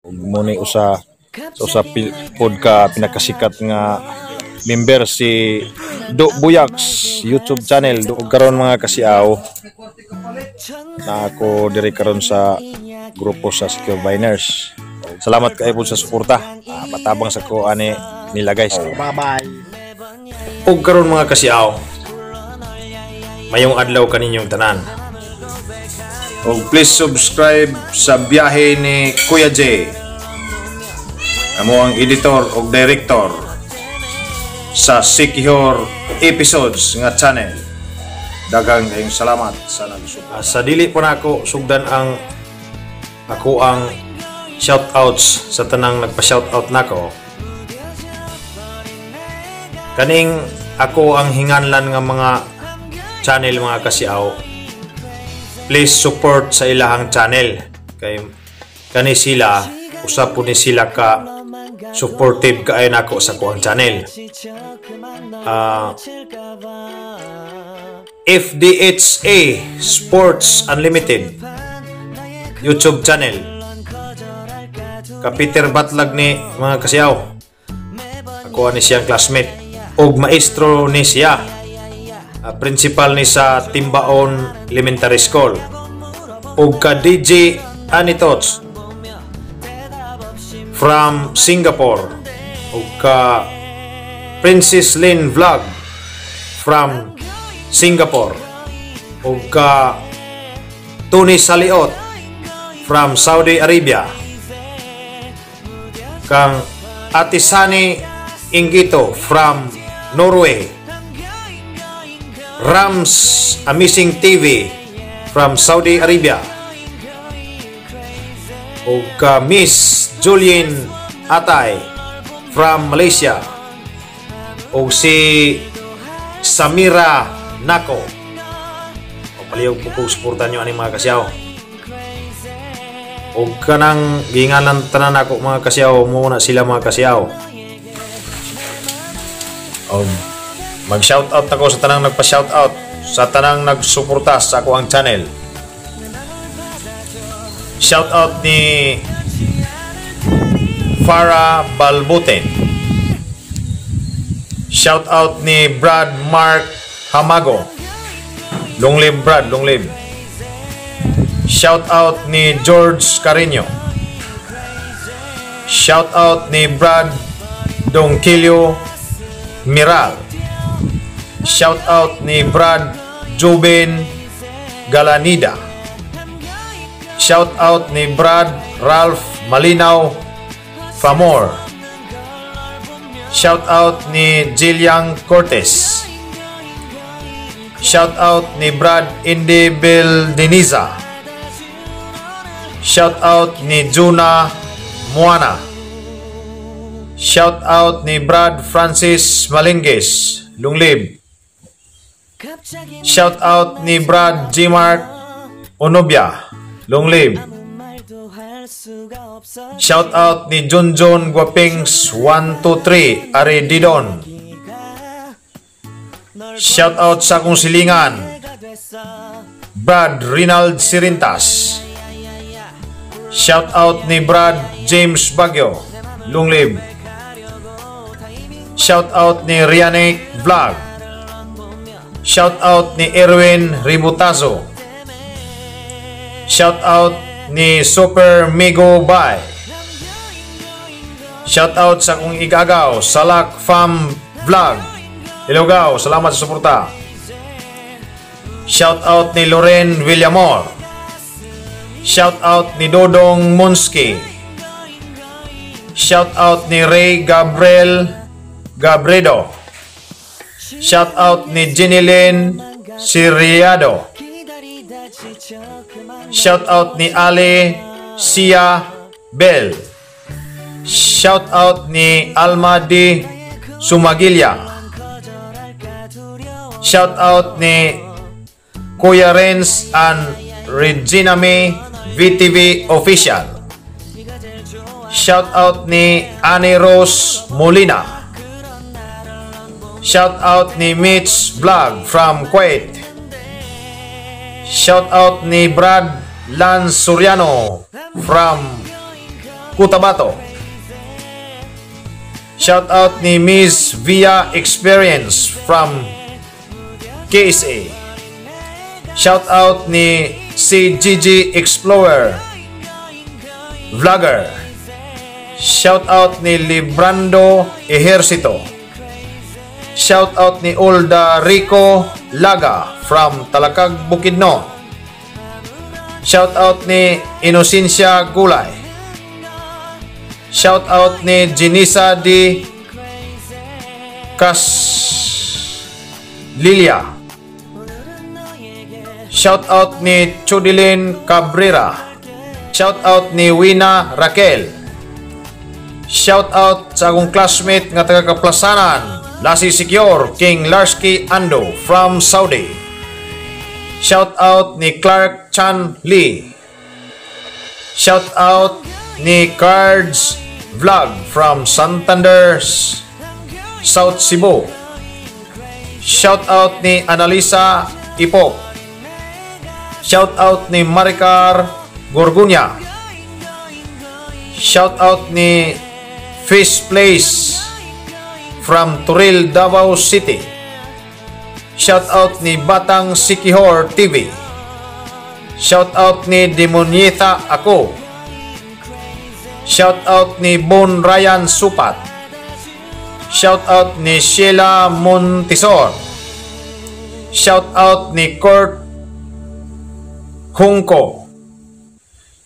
Muni usa sa pod ka pinakasikat nga member si Do Buyags YouTube channel. Do karon mga kasiaw na ako diri karon sa grupo sa Secure Biners. Salamat kay po sa suporta. Matabang sa ko ani nila guys. Bye-bye. Og karon mga kasiaw, mayong adlaw kaninyong tanan. Og please subscribe sa biyahe ni Kuya J. Amo ang editor o director sa Secure Episodes nga channel. Daghang kayong salamat sa nagsuporta. Sa dili po na ako sugdan ang shoutouts sa tanang nagpa-shoutout nako. Kaning ako ang hinganlan nga mga channel mga kasiaw. Please support sa ilahang channel kay kani sila usap po ni sila ka supportive kaayo nako sa kuang channel. FDHA Sports Unlimited YouTube channel. Ka Peter Batlag ni mga kasiyaw. Ako ani siyang classmate og maestro ni siya. Principal ni sa Timbaon Elementary School. Og ka DJ Anitots from Singapore. Og ka Princess Lynn Vlog from Singapore. Og ka Tony Saliot from Saudi Arabia. Kang Atisani Ingito from Norway. Rams Amazing TV from Saudi Arabia. O ka Miss Julian Atay from Malaysia. O si Samira Nako. O palihog po kong suportan nyo ani mga kasiyaw. O kanang gingalan tanan ako mga kasiyaw. Muna sila mga kasiyaw. O mag-shoutout ako sa tanang nagpa-shoutout, sa tanang nagsuporta sa ako ang channel. Shoutout ni Farah Balbuten. Shoutout ni Brad Mark Hamago. Long live Brad, long live. Shoutout ni George Carino. Shoutout ni Brad Dongkilio Miral. Shout out ni Brad Joben Galanida. Shout out ni Brad Ralph Malinaw Famor. Shout out ni Jillian Cortez. Shout out ni Brad Indy Beldeniza. Shout out ni Juna Moana. Shout out ni Brad Francis Malinges. Long live. Shout out ni Brad G. Mark Onobia. Long live. Shout out ni John Guapings 123 Ari Didon. Shout out sa akong silingan Brad Rinald Sirintas. Shout out ni Brad James Bagyo. Long live. Shout out ni Rianek Vlog. Shout out ni Erwin Ributazo. Shout out ni Super Migo Bay. Shout out sa kong igagaw Salak Fam Vlog. Hello gaw, salamat sa suporta. Shout out ni Loren Villamor. Shout out ni Dodong Monski. Shout out ni Ray Gabriel Gabredo. Shout out ni Jenilyn Siriado. Shout out ni Ale Sia Bell. Shout out ni Alma D Sumagilya. Shout out ni Kuya Renz and Regina May VTV Official. Shout out ni Annie Rose Molina. Shout out ni Mitch Vlog from Kuwait. Shout out ni Brad Lance Soriano from Cotabato. Shout out ni Miss Via Experience from KSA. Shout out ni si Gigi Explorer Vlogger. Shout out ni Librando Ejercito. Shout out ni Olda Rico Laga from Talakag, Bukidnon. Shout out ni Inocencia Gulay. Shout out ni Jenisa D. Lilia. Shout out ni Chudilin Cabrera. Shout out ni Wina Raquel. Shout out sa akong classmate nga taga Kaplasanan, Lasi Secure King Larsky Ando from Saudi. Shout out ni Clark Chan Lee. Shout out ni Cards Vlog from Santander, South Cebu. Shout out ni Analisa Ipok. Shout out ni Maricar Gorgunya. Shout out ni Fish Place from Turil, Davao City. Shout out ni Batang Sikihor TV. Shout out ni Demonieta Ako. Shout out ni Bon Ryan Supat. Shout out ni Sheila Montisor. Shout out ni Kurt Hungko.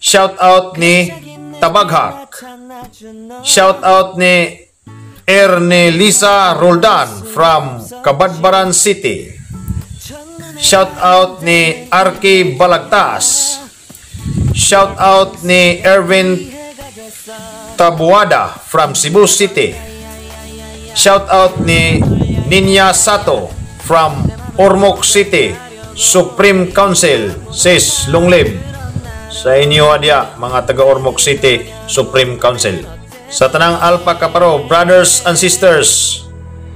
Shout out ni Tabaghak. Shout out ni Ernelisa Roldan from Kabadbaran City. Shout out ni Arki Balagtas. Shout out ni Erwin Tabuada from Cebu City. Shout out ni Ninya Sato from Ormoc City, Supreme Council, sis Longlib. Sa inyo adya mga taga Ormoc City, Supreme Council. Sa tanang Alpha Kaparo brothers and sisters,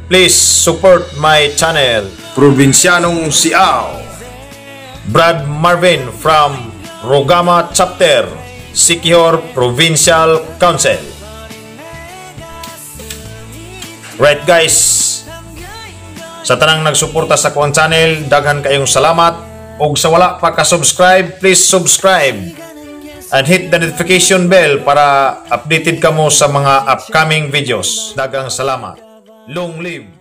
please support my channel. Provincianong Siaw, Brad Marvin from Rogama Chapter, Sikihor Provincial Council. Right guys, sa tanang nagsuporta sa kuang channel, daghan kayong salamat. Og sa wala pa ka-subscribe, please subscribe and hit the notification bell para updated kamo sa mga upcoming videos. Dagang salamat. Long live